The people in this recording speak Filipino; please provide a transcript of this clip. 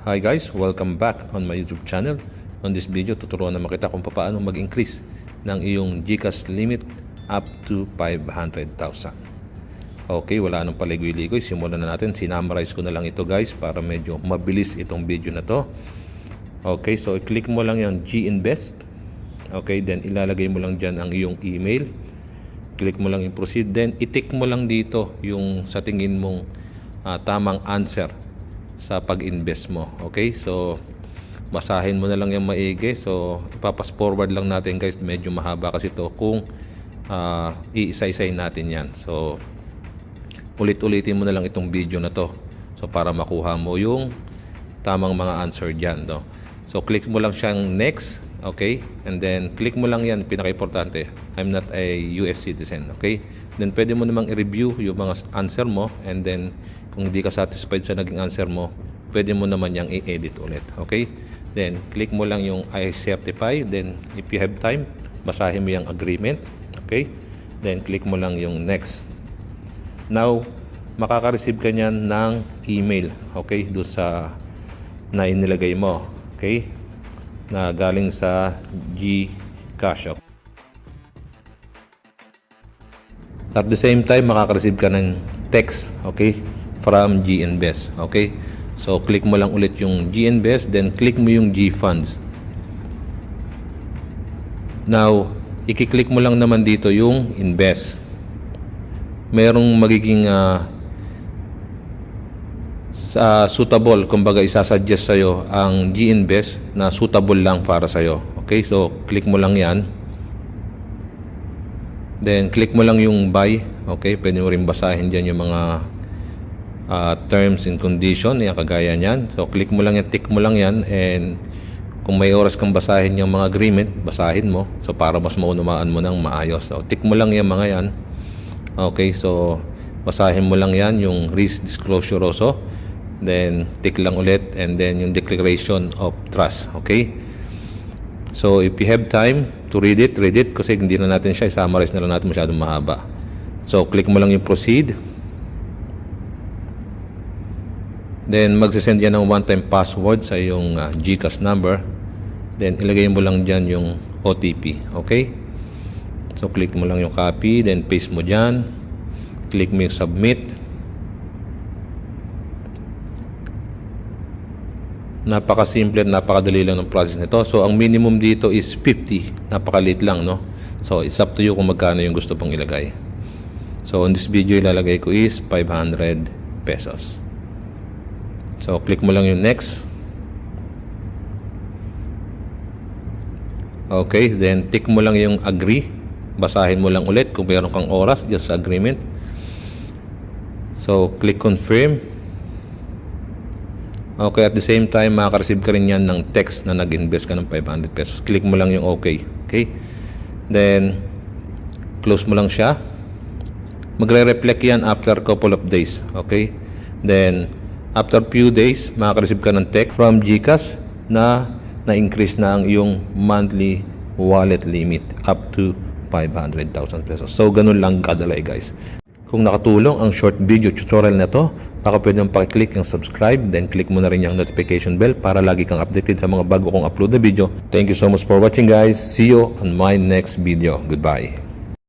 Hi guys, welcome back on my YouTube channel. On this video, tuturuan naman kita kung paano mag-increase ng iyong GCash limit up to 500,000. Okay, wala nang paligoy-ligoy. Simulan na natin. Sinummarize ko na lang ito guys para medyo mabilis itong video na to. Okay, so i-click mo lang yung GInvest. Okay, then ilalagay mo lang dyan ang iyong email. Click mo lang yung proceed. Then i-tick mo lang dito yung sa tingin mong tamang answer sa pag-invest mo. Okay, so basahin mo na lang yung maigi. So ipapas forward lang natin guys, medyo mahaba kasi ito kung iisa-isay natin yan. So ulit-ulitin mo na lang itong video na to, so para makuha mo yung tamang mga answer dyan, no? So click mo lang siyang next. Okay, and then click mo lang yan, pinaka-importante, I'm not a US citizen. Okay, then pwede mo namang i-review yung mga answer mo, and then kung hindi ka satisfied sa naging answer mo, pwede mo naman yang i-edit ulit. Okay, then click mo lang yung I certify. Then if you have time, basahin mo yung agreement. Okay, then click mo lang yung next. Now makaka-receive ka niyan ng email, okay, doon sa na inilagay mo, okay, na galing sa GCash. At the same time, makaka-receive ka ng text, okay, from GInvest. Okay, so click mo lang ulit yung GInvest, then click mo yung GFunds. Now i-click mo lang naman dito yung invest. Merong magiging suitable, kumbaga isasuggest sa'yo ang GInvest na suitable lang para sa'yo. Okay, so click mo lang yan, then click mo lang yung buy. Okay, pwede mo rin basahin dyan yung mga terms and condition, yung kagaya nyan. So click mo lang yan, tick mo lang yan, and kung may oras kang basahin yung mga agreement, basahin mo, so para mas maunamaan mo ng maayos. So tick mo lang yung mga yan. Okay, so basahin mo lang yan, yung risk disclosure also, then tick lang ulit, and then yung declaration of trust. Okay, so if you have time to read it kasi hindi na natin siya, i-summarize na lang natin, masyadong mahaba. So click mo lang yung proceed, then magsisend yan ng one-time password sa yung GCash number, then ilagay mo lang dyan yung OTP. Okay, so click mo lang yung copy, then paste mo dyan, click mo yung submit. Napaka-simple at napakadali lang ng process nito. So ang minimum dito is 50, napakaliit lang, no? So it's up to you kung magkano yung gusto pong ilagay. So on this video, ilalagay ko is 500 pesos. So click mo lang yung next. Okay, then tick mo lang yung agree. Basahin mo lang ulit kung mayroon kang oras just sa agreement. So click confirm. Okay, at the same time, makaka-receive ka rin yan ng text na nag-invest ka ng 500 pesos. Click mo lang yung okay. Okay, then close mo lang siya. Magre-reflect yan after couple of days. Okay, then after few days, makaka-receive ka ng text from GCash na na-increase na ang iyong monthly wallet limit up to 500,000 pesos. So ganun lang kadalay guys. Kung nakatulong ang short video tutorial na to, baka pwede mong pakiclick yung subscribe, then click mo na rin yung notification bell para lagi kang updated sa mga bago kong upload na video. Thank you so much for watching guys. See you on my next video. Goodbye.